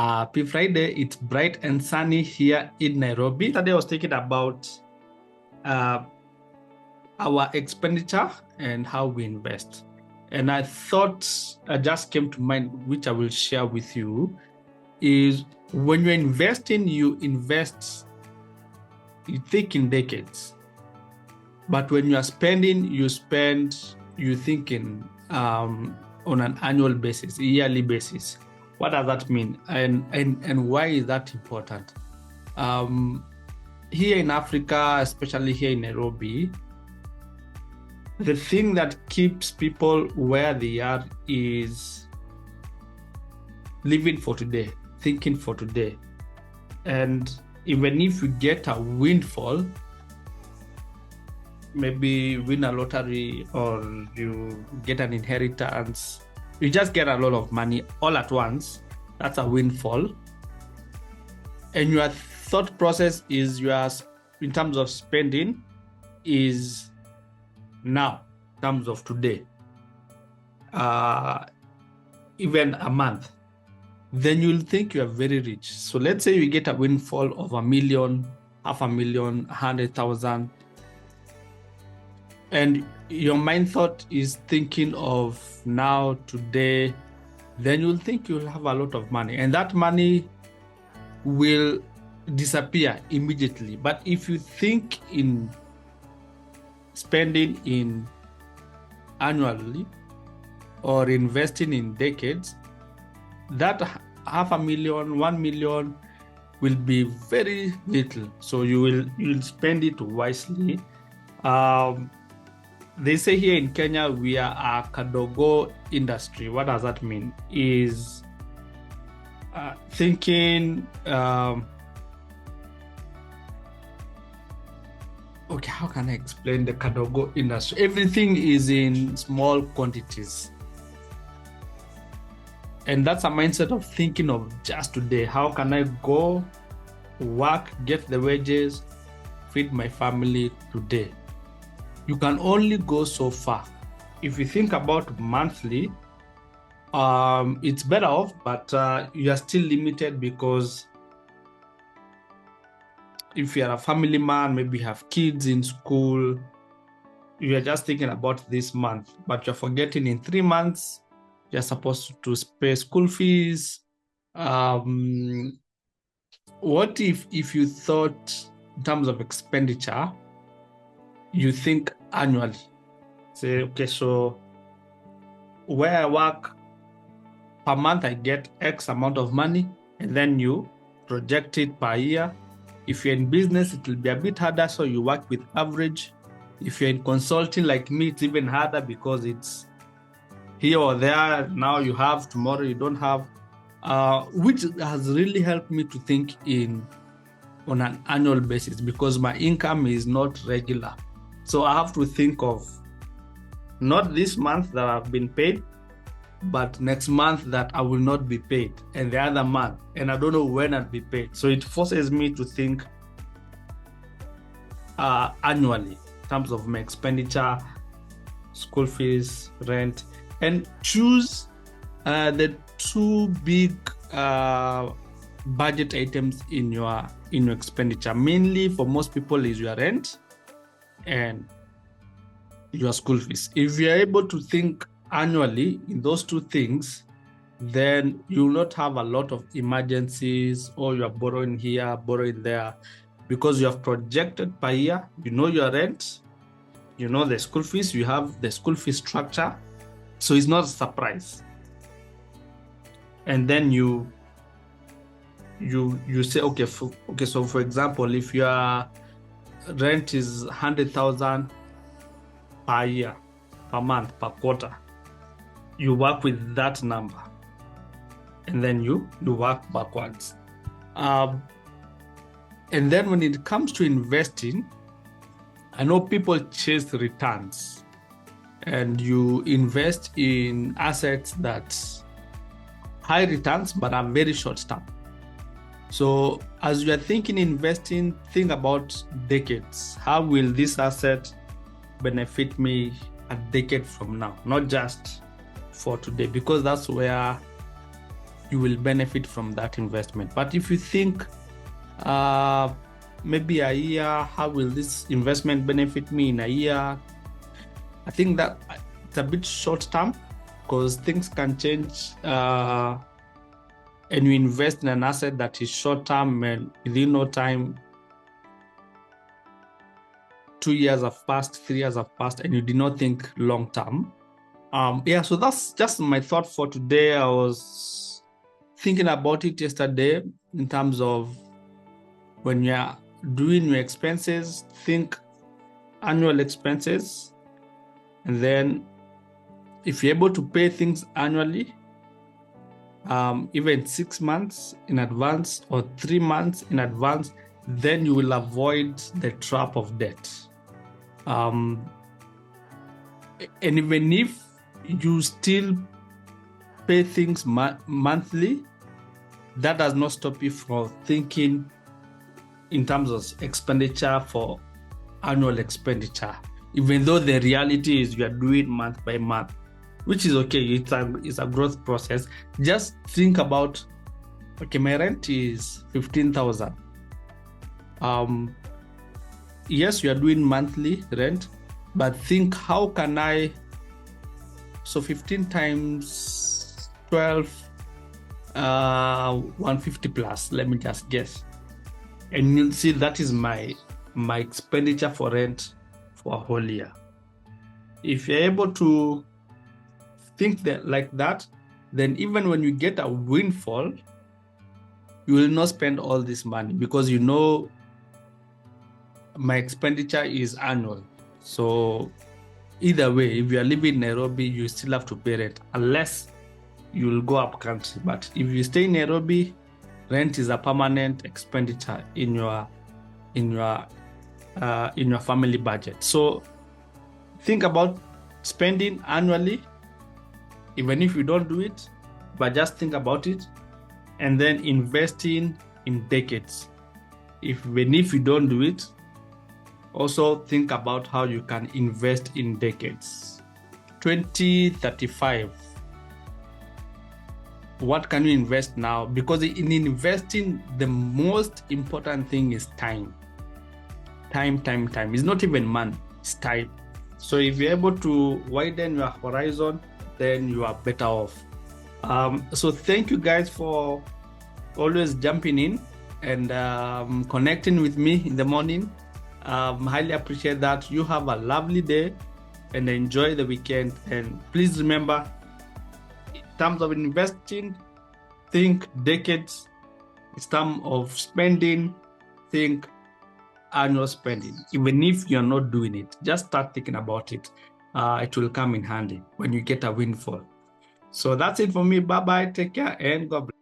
Happy Friday. It's bright and sunny here in Nairobi. Today I was thinking about our expenditure and how we invest. And I thought just came to mind, which I will share with you, is when you're investing, you think in decades. But when you are spending, you think in on an annual basis, a yearly basis. What does that mean? And why is that important? Here in Africa, especially here in Nairobi, the thing that keeps people where they are is living for today, thinking for today. And even if you get a windfall, maybe win a lottery or you get an inheritance, you just get a lot of money all at once, that's a windfall. And your thought process is in terms of spending, is now, in terms of today, even a month, then you'll think you are very rich. So let's say you get a windfall of $1 million, $500,000, 100,000, and your mind thought is thinking of now, today, then you'll think you'll have a lot of money, and that money will disappear immediately. But if you think in spending in annually or investing in decades, that $500,000, 1 million will be very little. So you'll spend it wisely. They say here in Kenya, we are a kadogo industry. What does that mean? Is thinking, okay, how can I explain the kadogo industry? Everything is in small quantities. And that's a mindset of thinking of just today. How can I go work, get the wages, feed my family today? You can only go so far. If you think about monthly, it's better off, but you are still limited, because if you are a family man, maybe you have kids in school, you are just thinking about this month, but you're forgetting in 3 months, you're supposed to pay school fees. What if you thought in terms of expenditure, you think annually? Say, okay, so where I work per month, I get X amount of money, and then you project it per year. If you're in business, it will be a bit harder, so you work with average. If you're in consulting like me, it's even harder, because it's here or there. Now you have, tomorrow you don't have, which has really helped me to think on an annual basis, because my income is not regular. So I have to think of not this month that I've been paid, but next month that I will not be paid, and the other month, and I don't know when I'll be paid. So it forces me to think annually in terms of my expenditure, school fees, rent, and choose the two big budget items in your expenditure. Mainly for most people is your rent and your school fees. If you're able to think annually in those two things, then you will not have a lot of emergencies, or you're borrowing here, borrowing there, because you have projected per year. You know your rent, you know the school fees, you have the school fee structure, so it's not a surprise. And then you say, okay, so for example, if your rent is 100,000 per year, per month, per quarter, you work with that number, and then you work backwards. And then when it comes to investing, I know people chase returns, and you invest in assets that high returns but are very short term. So as you are thinking investing, think about decades. How will this asset benefit me a decade from now, not just for today? Because that's where you will benefit from that investment. But if you think maybe a year, how will this investment benefit me in a year? I think that it's a bit short term, because things can change, and you invest in an asset that is short term, and within no time, 2 years have passed, 3 years have passed, and you did not think long term. Yeah, so that's just my thought for today. I was thinking about it yesterday in terms of when you're doing your expenses, think annual expenses. And then if you're able to pay things annually, even 6 months in advance or 3 months in advance, then you will avoid the trap of debt. And even if you still pay things monthly, that does not stop you from thinking in terms of expenditure for annual expenditure, even though the reality is you are doing month by month, which is okay. It's a growth process. Just think about, okay, my rent is 15,000. Yes, you are doing monthly rent, but think, how can I, so 15 times 12, 150 plus, let me just guess. And you'll see that is my expenditure for rent for a whole year. If you're able to think like that, then even when you get a windfall, you will not spend all this money, because you know my expenditure is annual. So either way, if you are living in Nairobi, you still have to pay rent, unless you will go up country. But if you stay in Nairobi, rent is a permanent expenditure in your family budget. So think about spending annually, even if you don't do it, but just think about it, and then investing in decades. Even if you don't do it, also think about how you can invest in decades. 2035. What can you invest now? Because in investing, the most important thing is time. Time. It's not even money, it's time. So if you're able to widen your horizon, then you are better off. So thank you guys for always jumping in and connecting with me in the morning. Highly appreciate that. You have a lovely day and enjoy the weekend. And please remember, in terms of investing, think decades. In terms of spending, think annual spending. Even if you're not doing it, just start thinking about it. It will come in handy when you get a windfall. So that's it for me. Bye-bye. Take care and God bless.